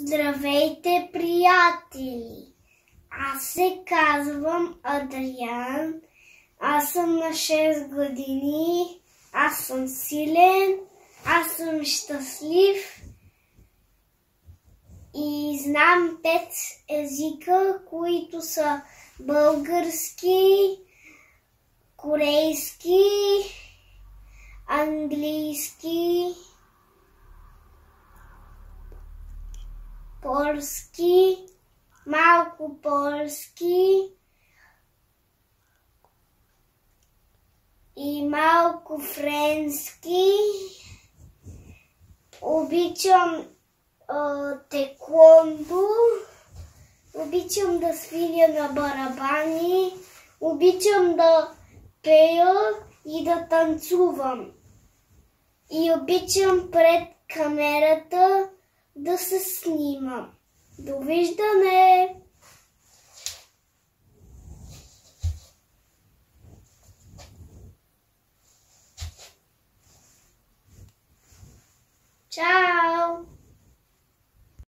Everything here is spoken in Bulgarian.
Здравейте, приятели! Аз се казвам Адриан. Аз съм на 6 години. Аз съм силен. Аз съм щастлив. И знам 5 езика, които са български, корейски, английски, полски, малко полски и малко френски. Обичам теквондо, обичам да свиря на барабани, обичам да пея и да танцувам. И обичам пред камерата да се снимам. Довиждане! Чао!